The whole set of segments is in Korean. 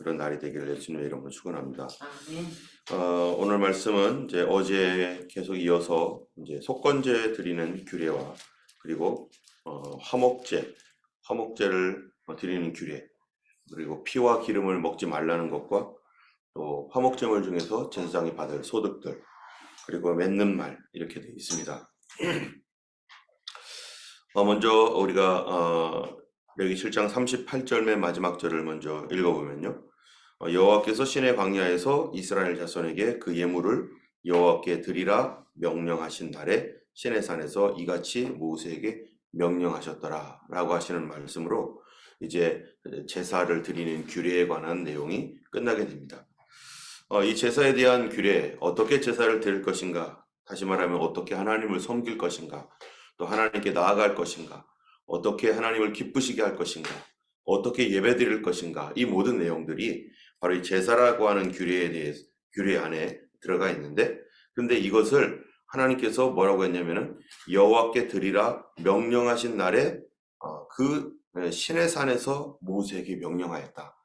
그런 날이 되기를 예수님의 이름으로 축원합니다. 아멘. 오늘 말씀은 이제 어제 계속 이어서 이제 속건제 드리는 규례와 그리고 화목제를 드리는 규례, 그리고 피와 기름을 먹지 말라는 것과 또 화목제물 중에서 제사장이 받을 소득들, 그리고 맺는 말, 이렇게 되어 있습니다. 먼저 우리가 레위기 7장 38절 맨 마지막 절을 먼저 읽어보면요. 여호와께서 시내 광야에서 이스라엘 자손에게 그 예물을 여호와께 드리라 명령하신 날에 시내산에서 이같이 모세에게 명령하셨더라 라고 하시는 말씀으로 이제 제사를 드리는 규례에 관한 내용이 끝나게 됩니다. 이 제사에 대한 규례, 어떻게 제사를 드릴 것인가, 다시 말하면 어떻게 하나님을 섬길 것인가, 또 하나님께 나아갈 것인가, 어떻게 하나님을 기쁘시게 할 것인가, 어떻게 예배드릴 것인가, 이 모든 내용들이 바로 이 제사라고 하는 규례 안에 들어가 있는데, 근데 이것을 하나님께서 뭐라고 했냐면은 여호와께 드리라 명령하신 날에 그 시내산에서 모세에게 명령하였다.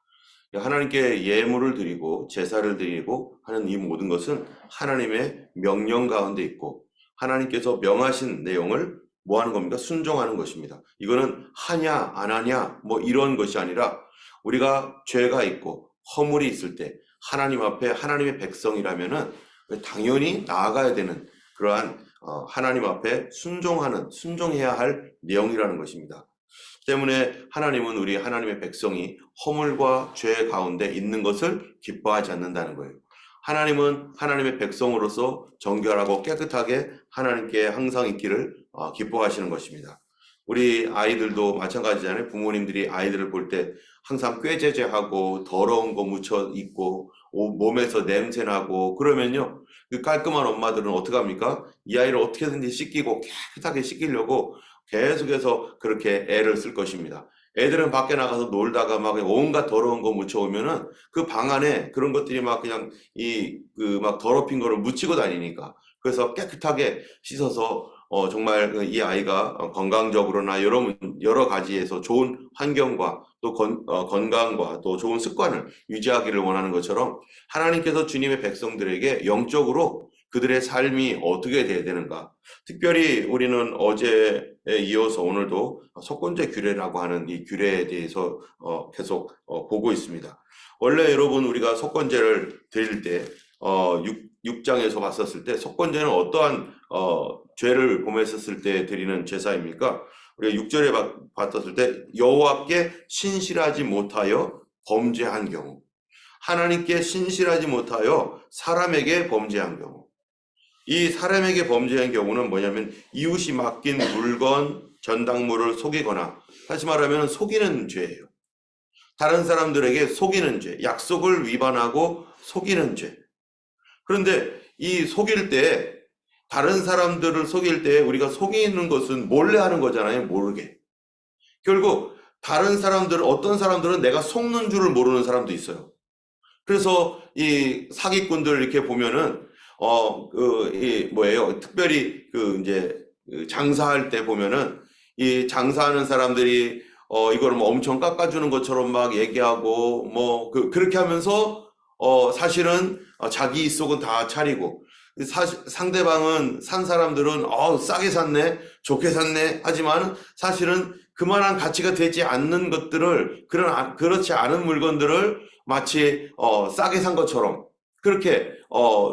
하나님께 예물을 드리고 제사를 드리고 하는 이 모든 것은 하나님의 명령 가운데 있고 하나님께서 명하신 내용을 뭐 하는 겁니까? 순종하는 것입니다. 이거는 하냐 안 하냐 뭐 이런 것이 아니라 우리가 죄가 있고 허물이 있을 때 하나님 앞에 하나님의 백성이라면은 당연히 나아가야 되는 그러한 하나님 앞에 순종해야 할 내용이라는 것입니다. 때문에 하나님은 우리 하나님의 백성이 허물과 죄 가운데 있는 것을 기뻐하지 않는다는 거예요. 하나님은 하나님의 백성으로서 정결하고 깨끗하게 하나님께 항상 있기를 기뻐하시는 것입니다. 우리 아이들도 마찬가지잖아요. 부모님들이 아이들을 볼 때 항상 꾀죄죄하고 더러운 거 묻혀 있고 몸에서 냄새나고 그러면요, 그 깔끔한 엄마들은 어떻게 합니까? 이 아이를 어떻게든지 씻기고 깨끗하게 씻기려고 계속해서 그렇게 애를 쓸 것입니다. 애들은 밖에 나가서 놀다가 막 온갖 더러운 거 묻혀오면은 그 방 안에 그런 것들이 막 그냥 막 더럽힌 거를 묻히고 다니니까. 그래서 깨끗하게 씻어서 정말 이 아이가 건강적으로나 여러 가지에서 좋은 환경과 또 건강과 또 좋은 습관을 유지하기를 원하는 것처럼 하나님께서 주님의 백성들에게 영적으로 그들의 삶이 어떻게 돼야 되는가. 특별히 우리는 어제에 이어서 오늘도 속건제 규례라고 하는 이 규례에 대해서 계속 보고 있습니다. 원래 여러분 우리가 속건제를 드릴 때 6장에서 봤었을 때 속건제는 어떠한 죄를 범했었을 때 드리는 제사입니까? 우리가 6절에 봤었을 때 여호와께 신실하지 못하여 범죄한 경우, 하나님께 신실하지 못하여 사람에게 범죄한 경우, 이 사람에게 범죄한 경우는 뭐냐면 이웃이 맡긴 물건, 전당물을 속이거나, 다시 말하면 속이는 죄예요. 다른 사람들에게 속이는 죄, 약속을 위반하고 속이는 죄. 그런데 이 속일 때, 다른 사람들을 속일 때 우리가 속이는 것은 몰래 하는 거잖아요. 모르게. 결국 어떤 사람들은 내가 속는 줄을 모르는 사람도 있어요. 그래서 이 사기꾼들 이렇게 보면은 특별히 장사할 때 보면은 이 장사하는 사람들이 이거를 뭐 엄청 깎아주는 것처럼 막 얘기하고 그렇게 하면서 사실은 자기 속은 다 차리고, 상대방은 산 사람들은 싸게 샀네, 좋게 샀네 하지만 사실은 그만한 가치가 되지 않는 것들을, 그렇지 않은 물건들을 마치 싸게 산 것처럼 그렇게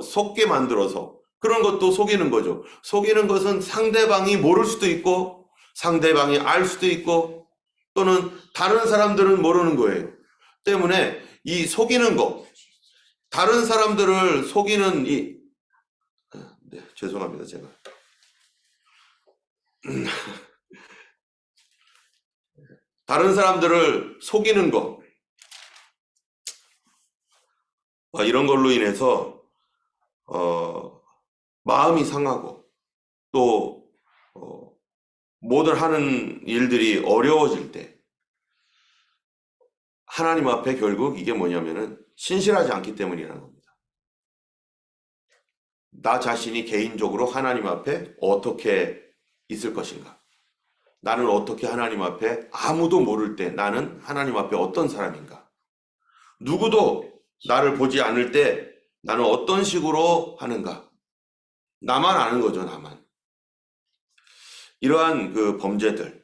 속게 만들어서, 그런 것도 속이는 거죠. 속이는 것은 상대방이 모를 수도 있고 상대방이 알 수도 있고 또는 다른 사람들은 모르는 거예요. 때문에 이 속이는 거, 다른 사람들을 속이는 죄송합니다, 제가. 다른 사람들을 속이는 거, 이런 걸로 인해서 마음이 상하고 또 모든 하는 일들이 어려워질 때 하나님 앞에 결국 이게 뭐냐면은 신실하지 않기 때문이라는 겁니다. 나 자신이 개인적으로 하나님 앞에 어떻게 있을 것인가? 나는 어떻게 하나님 앞에, 아무도 모를 때 나는 하나님 앞에 어떤 사람인가? 누구도 나를 보지 않을 때 나는 어떤 식으로 하는가? 나만 아는 거죠, 나만. 이러한 그 범죄들,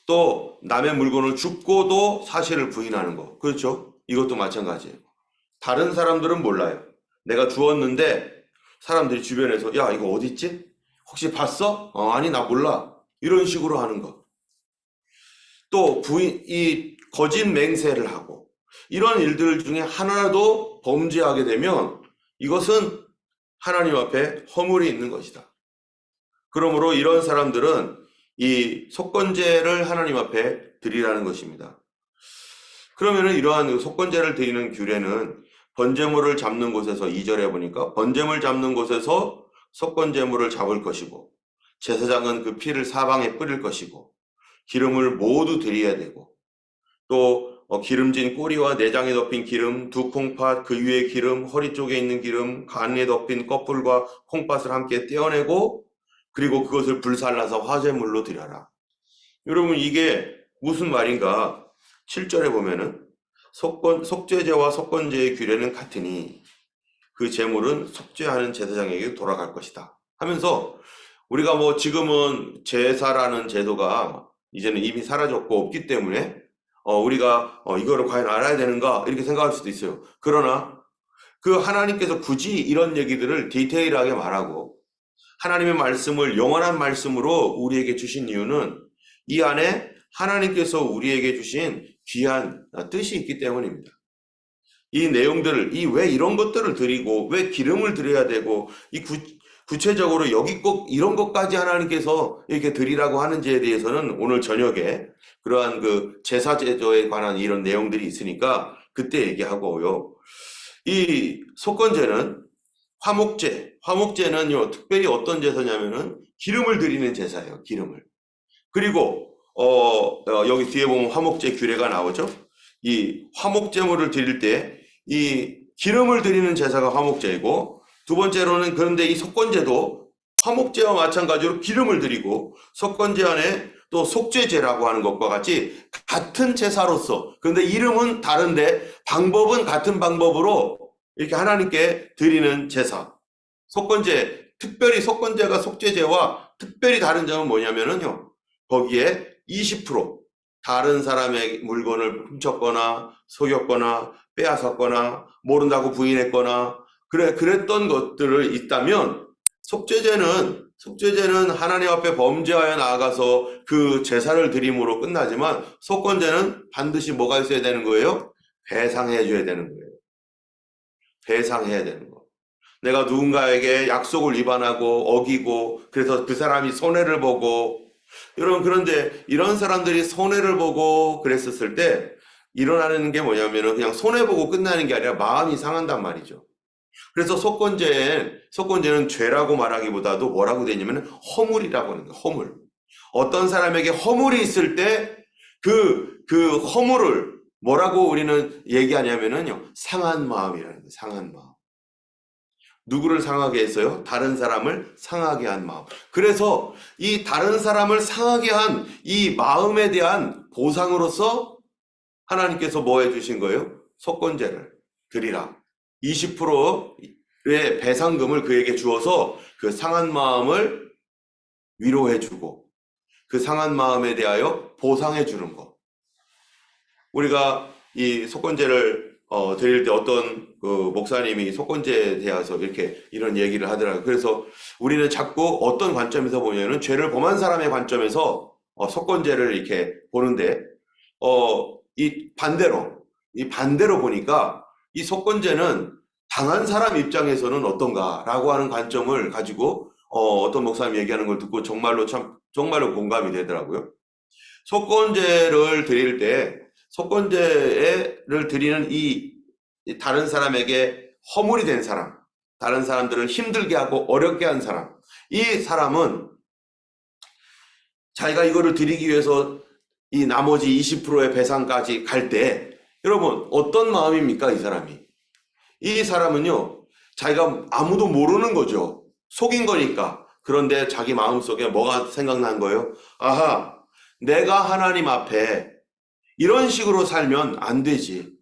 또 남의 물건을 줍고도 사실을 부인하는 거, 그렇죠? 이것도 마찬가지예요. 다른 사람들은 몰라요. 내가 주었는데 사람들이 주변에서 야, 이거 어디 있지? 혹시 봤어? 아니, 나 몰라. 이런 식으로 하는 거. 또 이 거짓 맹세를 하고, 이런 일들 중에 하나라도 범죄하게 되면 이것은 하나님 앞에 허물이 있는 것이다. 그러므로 이런 사람들은 이 속건제를 하나님 앞에 드리라는 것입니다. 그러면은 이러한 속건제를 드리는 규례는 번제물을 잡는 곳에서 2절에 보니까 번제물 잡는 곳에서 속건제물을 잡을 것이고, 제사장은 그 피를 사방에 뿌릴 것이고, 기름을 모두 드려야 되고, 또 기름진 꼬리와 내장에 덮인 기름, 두 콩팥, 그 위에 기름, 허리 쪽에 있는 기름, 간에 덮인 껍질과 콩팥을 함께 떼어내고, 그리고 그것을 불살라서 화제물로 드려라. 여러분, 이게 무슨 말인가? 7절에 보면은 속죄제와 속건제의 규례는 같으니 그 제물은 속죄하는 제사장에게 돌아갈 것이다 하면서, 우리가 뭐 지금은 제사라는 제도가 이제는 이미 사라졌고 없기 때문에 우리가 이거를 과연 알아야 되는가 이렇게 생각할 수도 있어요. 그러나 그 하나님께서 굳이 이런 얘기들을 디테일하게 말하고 하나님의 말씀을 영원한 말씀으로 우리에게 주신 이유는 이 안에 하나님께서 우리에게 주신 귀한 뜻이 있기 때문입니다. 이 내용들을, 왜 이런 것들을 드리고 왜 기름을 드려야 되고, 구체적으로 여기 꼭 이런 것까지 하나님께서 이렇게 드리라고 하는지에 대해서는 오늘 저녁에 그러한 그 제사 제도에 관한 이런 내용들이 있으니까 그때 얘기하고요. 이 속건제는 화목제는요, 특별히 어떤 제사냐면은 기름을 드리는 제사예요. 기름을. 그리고 여기 뒤에 보면 화목제 규례가 나오죠. 이 화목제물을 드릴 때 이 기름을 드리는 제사가 화목제이고, 두 번째로는 그런데 이 속건제도 화목제와 마찬가지로 기름을 드리고, 속건제 안에 또 속죄제라고 하는 것과 같이 같은 제사로서, 그런데 이름은 다른데 방법은 같은 방법으로 이렇게 하나님께 드리는 제사. 속건제, 특별히 속건제가 속죄제와 특별히 다른 점은 뭐냐면요, 거기에 20% 다른 사람의 물건을 훔쳤거나 속였거나 빼앗았거나 모른다고 부인했거나 그랬던 것들을 있다면, 속죄제는 하나님 앞에 범죄하여 나아가서 그 제사를 드림으로 끝나지만, 속건제는 반드시 뭐가 있어야 되는 거예요? 배상해 줘야 되는 거예요. 배상해야 되는 거. 내가 누군가에게 약속을 위반하고 어기고 그래서 그 사람이 손해를 보고, 여러분, 그런데 이런 사람들이 손해를 보고 그랬었을 때 일어나는 게 뭐냐면은 그냥 손해보고 끝나는 게 아니라 마음이 상한단 말이죠. 그래서 속건제는 죄라고 말하기보다도 뭐라고 되냐면 허물이라고 하는 거예요. 허물. 어떤 사람에게 허물이 있을 때 그 허물을 뭐라고 우리는 얘기하냐면은요, 상한 마음이라는 거예요. 상한 마음. 누구를 상하게 했어요? 다른 사람을 상하게 한 마음. 그래서 이 다른 사람을 상하게 한 이 마음에 대한 보상으로서 하나님께서 뭐 해주신 거예요? 속건제를 드리라. 20%의 배상금을 그에게 주어서 그 상한 마음을 위로해주고 그 상한 마음에 대하여 보상해주는 것. 우리가 이 속건제를 드릴 때 어떤 그 목사님이 속건제에 대해서 이런 얘기를 하더라고요. 그래서 우리는 자꾸 어떤 관점에서 보냐면 죄를 범한 사람의 관점에서 속건제를 이렇게 보는데, 이 반대로 보니까 이 속건제는 당한 사람 입장에서는 어떤가라고 하는 관점을 가지고 어떤 목사님이 얘기하는 걸 듣고 정말로 공감이 되더라고요. 속건제를 드릴 때 속건제를 드리는 이 다른 사람에게 허물이 된 사람, 다른 사람들을 힘들게 하고 어렵게 한 사람, 이 사람은 자기가 이거를 드리기 위해서 이 나머지 20%의 배상까지 갈 때, 여러분, 어떤 마음입니까? 이 사람은요, 자기가 아무도 모르는 거죠. 속인 거니까. 그런데 자기 마음속에 뭐가 생각난 거예요? 아하, 내가 하나님 앞에 이런 식으로 살면 안 되지.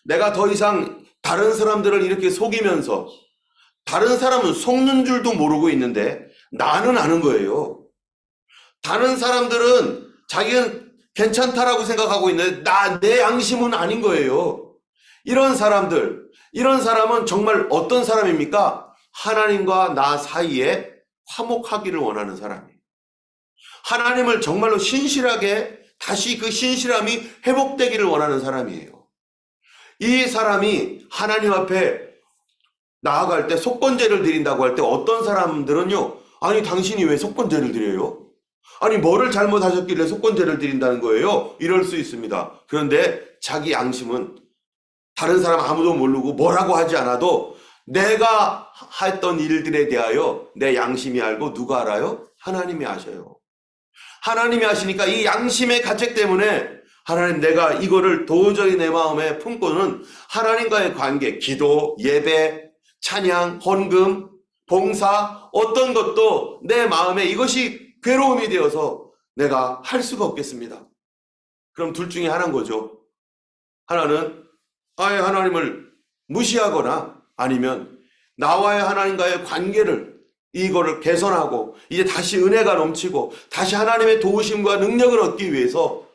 내가 더 이상 다른 사람들을 이렇게 속이면서 다른 사람은 속는 줄도 모르고 있는데 나는 아는 거예요. 다른 사람들은 자기는 괜찮다라고 생각하고 있는데 내 양심은 아닌 거예요. 이런 사람은 정말 어떤 사람입니까? 하나님과 나 사이에 화목하기를 원하는 사람이에요. 하나님을 정말로 신실하게 다시 그 신실함이 회복되기를 원하는 사람이에요. 이 사람이 하나님 앞에 나아갈 때 속건제를 드린다고 할 때 어떤 사람들은요, 아니 당신이 왜 속건제를 드려요? 아니 뭐를 잘못하셨길래 속건제를 드린다는 거예요? 이럴 수 있습니다. 그런데 자기 양심은 다른 사람 아무도 모르고 뭐라고 하지 않아도 내가 했던 일들에 대하여 내 양심이 알고 누가 알아요? 하나님이 아셔요. 하나님이 아시니까 이 양심의 가책 때문에 하나님, 내가 이거를 도저히 내 마음에 품고는 하나님과의 관계, 기도, 예배, 찬양, 헌금, 봉사, 어떤 것도 내 마음에 이것이 괴로움이 되어서 내가 할 수가 없겠습니다. 그럼 둘 중에 하나인 거죠. 하나는 아예 하나님을 무시하거나 아니면 나와의 하나님과의 관계를 이거를 개선하고 이제 다시 은혜가 넘치고 다시 하나님의 도우심과 능력을 얻기 위해서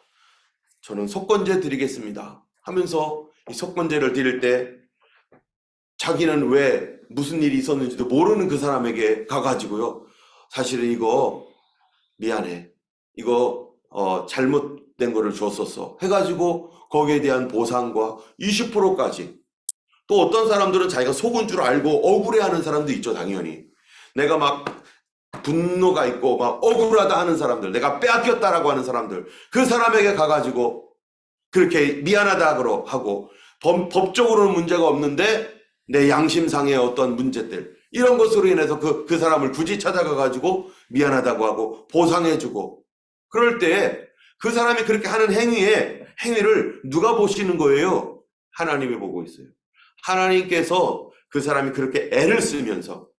저는 속건제 드리겠습니다 하면서 이 속건제를 드릴 때 자기는 왜 무슨 일이 있었는지도 모르는 그 사람에게 가가지고요, 사실은 이거 미안해, 이거 잘못된 거를 줬었어 해가지고 거기에 대한 보상과 20%까지. 또 어떤 사람들은 자기가 속은 줄 알고 억울해하는 사람도 있죠. 당연히 내가 막 분노가 있고 막 억울하다 하는 사람들, 내가 빼앗겼다라고 하는 사람들, 그 사람에게 가가지고 그렇게 미안하다 하고 법적으로는 문제가 없는데 내 양심상의 어떤 문제들, 이런 것으로 인해서 그 사람을 굳이 찾아가가지고 미안하다고 하고 보상해주고, 그럴 때 그 사람이 그렇게 하는 행위를 누가 보시는 거예요? 하나님이 보고 있어요. 하나님께서 그 사람이 그렇게 애를 쓰면서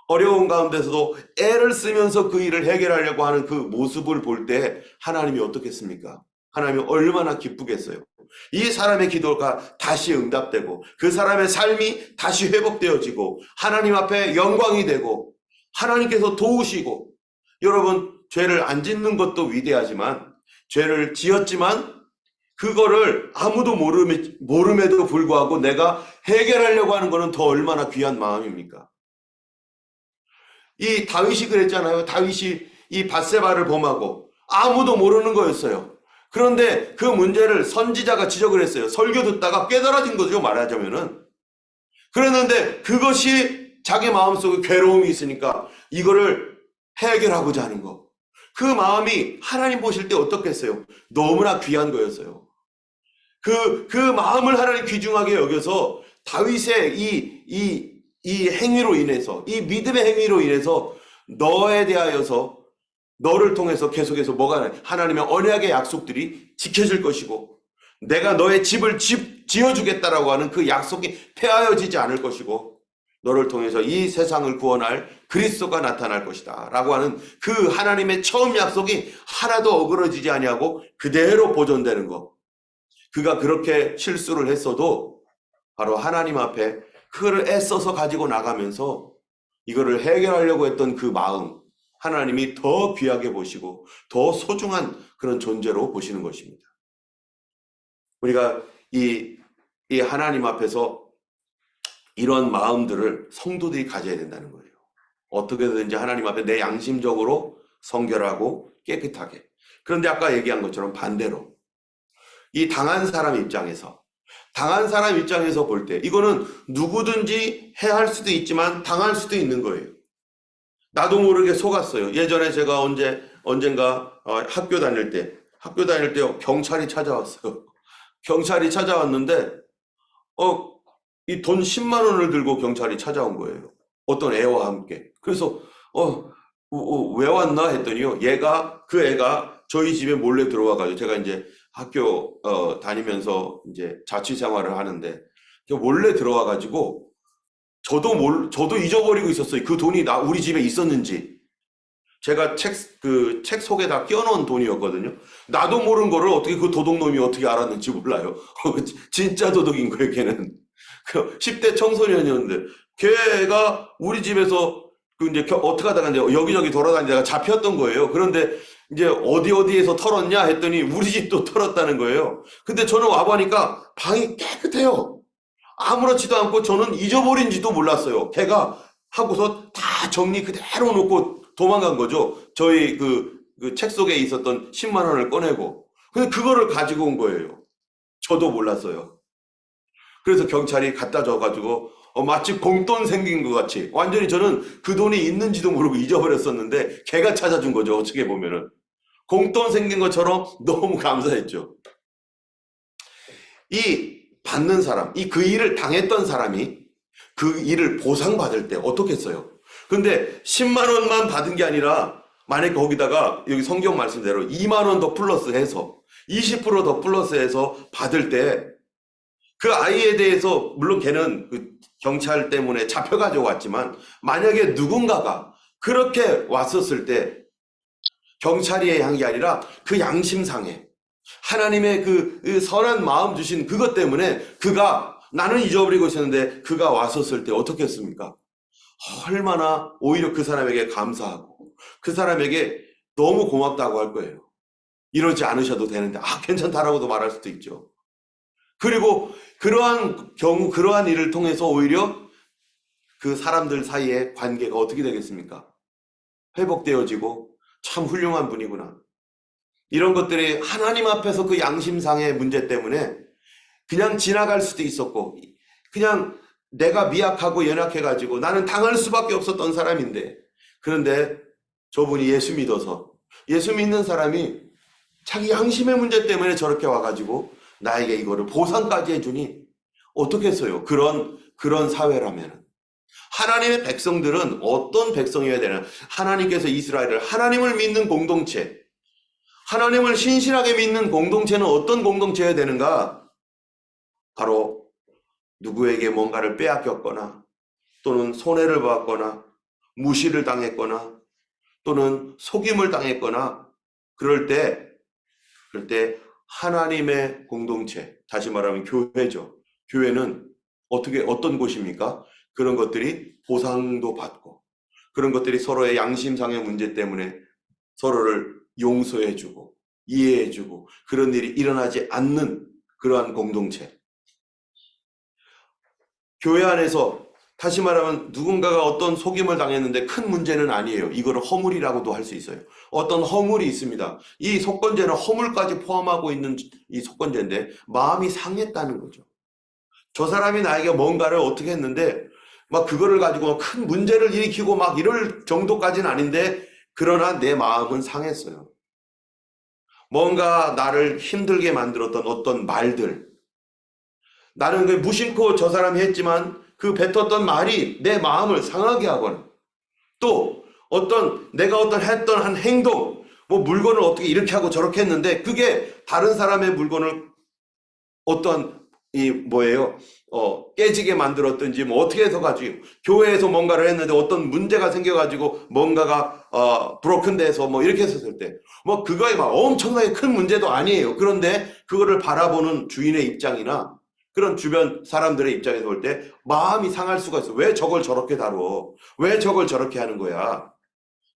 어려운 가운데서도 애를 쓰면서 그 일을 해결하려고 하는 그 모습을 볼 때 하나님이 어떻겠습니까? 하나님이 얼마나 기쁘겠어요. 이 사람의 기도가 다시 응답되고 그 사람의 삶이 다시 회복되어지고 하나님 앞에 영광이 되고 하나님께서 도우시고. 여러분, 죄를 안 짓는 것도 위대하지만 죄를 지었지만 그거를 아무도 모름에도 불구하고 내가 해결하려고 하는 거는 더 얼마나 귀한 마음입니까? 이 다윗이 그랬잖아요. 다윗이 이 밧세바를 범하고 아무도 모르는 거였어요. 그런데 그 문제를 선지자가 지적을 했어요. 설교 듣다가 깨달아진 거죠, 말하자면은. 그랬는데 그것이 자기 마음속에 괴로움이 있으니까 이거를 해결하고자 하는 거. 그 마음이 하나님 보실 때 어떻겠어요? 너무나 귀한 거였어요. 그 마음을 하나님 귀중하게 여겨서 다윗의 이 행위로 인해서, 이 믿음의 행위로 인해서 너에 대하여서 너를 통해서 계속해서 뭐가 하나님의 언약의 약속들이 지켜질 것이고 내가 너의 집을 지어주겠다라고 하는 그 약속이 폐하여지지 않을 것이고 너를 통해서 이 세상을 구원할 그리스도가 나타날 것이다 라고 하는 그 하나님의 처음 약속이 하나도 어그러지지 아니하고 그대로 보존되는 것. 그가 그렇게 실수를 했어도 바로 하나님 앞에 그거를 애써서 가지고 나가면서 이거를 해결하려고 했던 그 마음, 하나님이 더 귀하게 보시고 더 소중한 그런 존재로 보시는 것입니다. 우리가 이 하나님 앞에서 이런 마음들을 성도들이 가져야 된다는 거예요. 어떻게든지 하나님 앞에 내 양심적으로 성결하고 깨끗하게. 그런데 아까 얘기한 것처럼 반대로 이 당한 사람 입장에서 볼 때 이거는 누구든지 해야 할 수도 있지만 당할 수도 있는 거예요. 나도 모르게 속았어요. 예전에 제가 언젠가 학교 다닐 때 경찰이 찾아왔어요. 경찰이 찾아왔는데 이 돈 10만 원을 들고 경찰이 찾아온 거예요. 어떤 애와 함께. 그래서 왜 왔나 했더니요. 그 애가 저희 집에 몰래 들어와가지고 제가 이제 학교 다니면서 이제 자취 생활을 하는데 몰래 들어와가지고 저도 잊어버리고 있었어요. 그 돈이 우리 집에 있었는지. 제가 책 속에다 끼워놓은 돈이었거든요. 나도 모르는 거를 어떻게 그 도둑놈이 어떻게 알았는지 몰라요. 진짜 도둑인 거예요, 걔는. 그 10대 청소년이었는데, 걔가 우리 집에서 그 이제 어떻게 하다가 이제 여기저기 돌아다니다가 잡혔던 거예요. 그런데 이제 어디에서 털었냐 했더니 우리 집도 털었다는 거예요. 근데 저는 와보니까 방이 깨끗해요. 아무렇지도 않고 저는 잊어버린지도 몰랐어요. 걔가 하고서 다 정리 그대로 놓고 도망간 거죠. 저희 그 책 속에 있었던 10만 원을 꺼내고. 근데 그거를 가지고 온 거예요. 저도 몰랐어요. 그래서 경찰이 갖다 줘가지고 마치 공돈 생긴 것 같이 완전히 저는 그 돈이 있는지도 모르고 잊어버렸었는데 걔가 찾아준 거죠. 어떻게 보면은. 공돈 생긴 것처럼 너무 감사했죠. 이 받는 사람, 그 일을 당했던 사람이 그 일을 보상받을 때 어떻게 했어요? 근데 10만 원만 받은 게 아니라 만약에 거기다가 여기 성경 말씀대로 2만 원 더 플러스해서 20%더 플러스해서 받을 때 그 아이에 대해서 물론 걔는 그 경찰 때문에 잡혀가지고 왔지만 만약에 누군가가 그렇게 왔었을 때 경찰이 한 게 아니라 그 양심상에 하나님의 그 선한 마음 주신 그것 때문에 그가 나는 잊어버리고 있었는데 그가 왔었을 때 어떻게 했습니까? 얼마나 오히려 그 사람에게 감사하고 그 사람에게 너무 고맙다고 할 거예요. 이러지 않으셔도 되는데 괜찮다라고도 말할 수도 있죠. 그리고 그러한 경우 그러한 일을 통해서 오히려 그 사람들 사이의 관계가 어떻게 되겠습니까? 회복되어지고 참 훌륭한 분이구나. 이런 것들이 하나님 앞에서 그 양심상의 문제 때문에 그냥 지나갈 수도 있었고 그냥 내가 미약하고 연약해가지고 나는 당할 수밖에 없었던 사람인데 그런데 저분이 예수 믿어서 예수 믿는 사람이 자기 양심의 문제 때문에 저렇게 와가지고 나에게 이거를 보상까지 해주니 어떻게 했어요? 그런 사회라면 하나님의 백성들은 어떤 백성이어야 되나? 하나님께서 이스라엘을 하나님을 믿는 공동체 하나님을 신실하게 믿는 공동체는 어떤 공동체여야 되는가? 바로 누구에게 뭔가를 빼앗겼거나 또는 손해를 받거나 무시를 당했거나 또는 속임을 당했거나 그럴 때 하나님의 공동체, 다시 말하면 교회죠. 교회는 어떤 곳입니까? 그런 것들이 보상도 받고 그런 것들이 서로의 양심상의 문제 때문에 서로를 용서해주고 이해해주고 그런 일이 일어나지 않는 그러한 공동체. 교회 안에서 다시 말하면 누군가가 어떤 속임을 당했는데 큰 문제는 아니에요. 이거를 허물이라고도 할 수 있어요. 어떤 허물이 있습니다. 이 속건제는 허물까지 포함하고 있는 이 속건제인데 마음이 상했다는 거죠. 저 사람이 나에게 뭔가를 어떻게 했는데 막 그거를 가지고 큰 문제를 일으키고 막 이럴 정도까지는 아닌데 그러나 내 마음은 상했어요. 뭔가 나를 힘들게 만들었던 어떤 말들 나는 그 무심코 저 사람이 했지만 그 뱉었던 말이 내 마음을 상하게 하거나 또 내가 했던 한 행동 뭐 물건을 어떻게 이렇게 하고 저렇게 했는데 그게 다른 사람의 물건을 깨지게 만들었든지 뭐 어떻게 해서 가지고 교회에서 뭔가를 했는데 어떤 문제가 생겨가지고 뭔가가 브로큰 돼서 뭐 이렇게 했었을 때 뭐 그거에 막 엄청나게 큰 문제도 아니에요. 그런데 그거를 바라보는 주인의 입장이나 그런 주변 사람들의 입장에서 볼 때 마음이 상할 수가 있어. 왜 저걸 저렇게 다뤄? 왜 저걸 저렇게 하는 거야?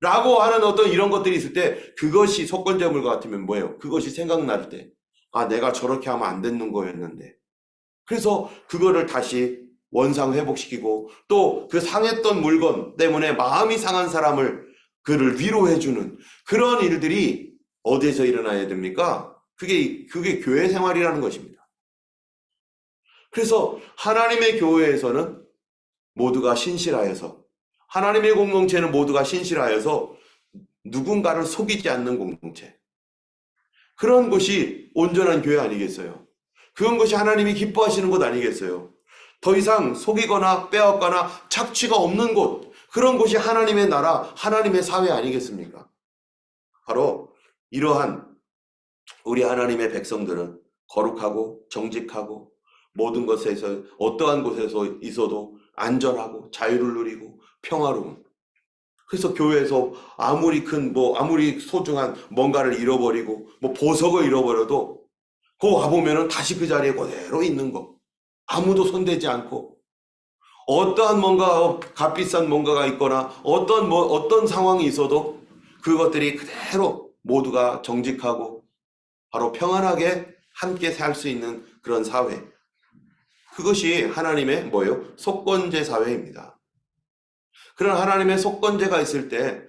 라고 하는 어떤 이런 것들이 있을 때 그것이 속건제물과 같으면 뭐예요? 그것이 생각날 때 내가 저렇게 하면 안 되는 거였는데 그래서 그거를 다시 원상 회복시키고 또 그 상했던 물건 때문에 마음이 상한 사람을 그를 위로해주는 그런 일들이 어디에서 일어나야 됩니까? 그게 교회 생활이라는 것입니다. 그래서 하나님의 교회에서는 모두가 신실하여서 하나님의 공동체는 모두가 신실하여서 누군가를 속이지 않는 공동체 그런 것이 온전한 교회 아니겠어요? 그런 것이 하나님이 기뻐하시는 것 아니겠어요? 더 이상 속이거나 빼앗거나 착취가 없는 곳 그런 곳이 하나님의 나라, 하나님의 사회 아니겠습니까? 바로 이러한 우리 하나님의 백성들은 거룩하고 정직하고 모든 것에서 어떠한 곳에서 있어도 안전하고 자유를 누리고 평화로운 그래서 교회에서 아무리 아무리 소중한 뭔가를 잃어버리고 보석을 잃어버려도 그 와보면은 다시 그 자리에 그대로 있는 거. 아무도 손대지 않고 어떠한 뭔가 값비싼 뭔가가 있거나 어떤 상황이 있어도 그것들이 그대로 모두가 정직하고 바로 평안하게 함께 살 수 있는 그런 사회. 그것이 하나님의 뭐예요? 속건제 사회입니다. 그런 하나님의 속건제가 있을 때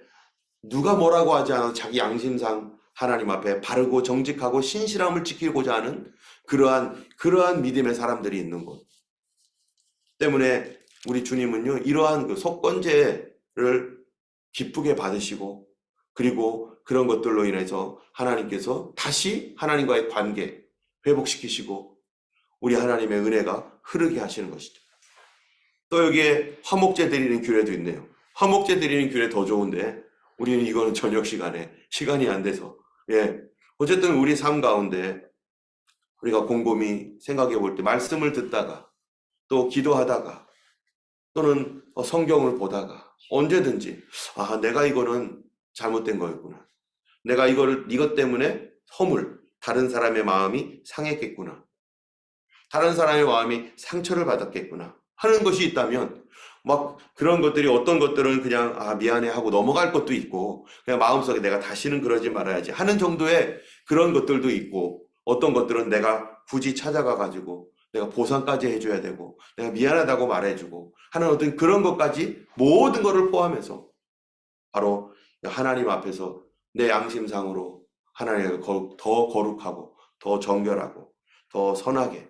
누가 뭐라고 하지 않아도 자기 양심상 하나님 앞에 바르고 정직하고 신실함을 지키고자 하는 그러한 믿음의 사람들이 있는 곳. 때문에 우리 주님은요, 이러한 그 속건제를 기쁘게 받으시고, 그리고 그런 것들로 인해서 하나님께서 다시 하나님과의 관계 회복시키시고, 우리 하나님의 은혜가 흐르게 하시는 것이죠. 또 여기에 화목제 드리는 규례도 있네요. 화목제 드리는 규례 더 좋은데, 우리는 이거는 저녁 시간에 시간이 안 돼서, 어쨌든 우리 삶 가운데 우리가 곰곰이 생각해 볼 때 말씀을 듣다가 또 기도하다가 또는 성경을 보다가 언제든지 내가 이거는 잘못된 거였구나. 내가 이것 때문에 다른 사람의 마음이 상했겠구나. 다른 사람의 마음이 상처를 받았겠구나 하는 것이 있다면 그런 것들이 어떤 것들은 그냥 미안해 하고 넘어갈 것도 있고 그냥 마음속에 내가 다시는 그러지 말아야지 하는 정도의 그런 것들도 있고 어떤 것들은 내가 굳이 찾아가 가지고 내가 보상까지 해줘야 되고 내가 미안하다고 말해주고 하는 어떤 그런 것까지 모든 것을 포함해서 바로 하나님 앞에서 내 양심상으로 하나님을 더 거룩하고 더 정결하고 더 선하게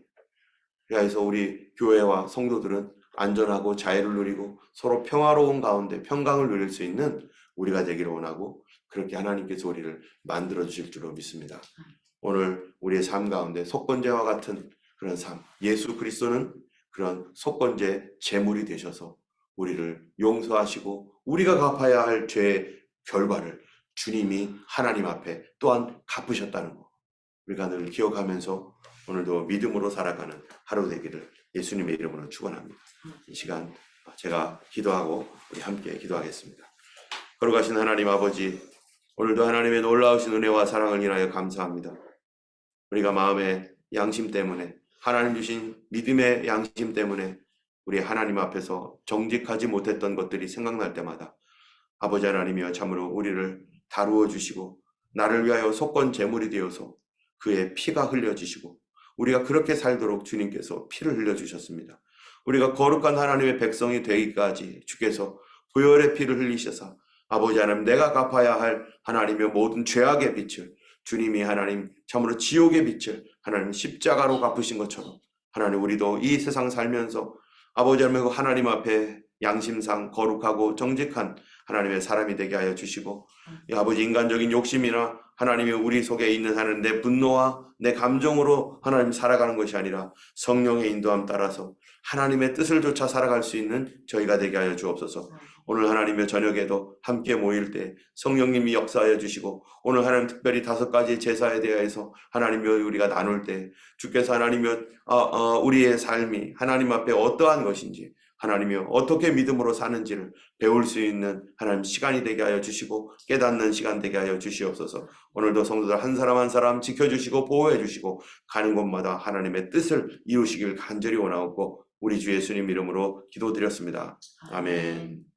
그래서 우리 교회와 성도들은 안전하고 자유를 누리고 서로 평화로운 가운데 평강을 누릴 수 있는 우리가 되기를 원하고 그렇게 하나님께서 우리를 만들어 주실 줄로 믿습니다. 오늘 우리의 삶 가운데 속건제와 같은 그런 삶, 예수 그리스도는 그런 속건제 제물이 되셔서 우리를 용서하시고 우리가 갚아야 할 죄의 결과를 주님이 하나님 앞에 또한 갚으셨다는 것 우리가 늘 기억하면서 오늘도 믿음으로 살아가는 하루 되기를 예수님의 이름으로 축원합니다. 이 시간 제가 기도하고 우리 함께 기도하겠습니다. 거룩하신 하나님 아버지, 오늘도 하나님의 놀라우신 은혜와 사랑을 인하여 감사합니다. 우리가 마음의 양심 때문에 하나님 주신 믿음의 양심 때문에 우리 하나님 앞에서 정직하지 못했던 것들이 생각날 때마다 아버지 하나님이여 참으로 우리를 다루어 주시고 나를 위하여 속건 제물이 되어서 그의 피가 흘려지시고 우리가 그렇게 살도록 주님께서 피를 흘려주셨습니다. 우리가 거룩한 하나님의 백성이 되기까지 주께서 보혈의 피를 흘리셔서 아버지 하나님 내가 갚아야 할 하나님의 모든 죄악의 빛을 주님이 하나님 참으로 지옥의 빛을 하나님 십자가로 갚으신 것처럼 하나님 우리도 이 세상 살면서 아버지 하나님 앞에 양심상 거룩하고 정직한 하나님의 사람이 되게 하여 주시고 이 아버지 인간적인 욕심이나 하나님이 우리 속에 있는 하나님 내 분노와 내 감정으로 하나님 살아가는 것이 아니라 성령의 인도함 따라서 하나님의 뜻을 쫓아 살아갈 수 있는 저희가 되게 하여 주옵소서. 오늘 하나님의 저녁에도 함께 모일 때 성령님이 역사하여 주시고 오늘 하나님 특별히 5가지 제사에 대해서 하나님이 우리가 나눌 때 주께서 하나님이 우리의 삶이 하나님 앞에 어떠한 것인지 하나님이 어떻게 믿음으로 사는지를 배울 수 있는 하나님 시간이 되게 하여 주시고 깨닫는 시간 되게 하여 주시옵소서. 오늘도 성도들 한 사람 한 사람 지켜주시고 보호해 주시고 가는 곳마다 하나님의 뜻을 이루시길 간절히 원하옵고 우리 주 예수님 이름으로 기도드렸습니다. 아멘.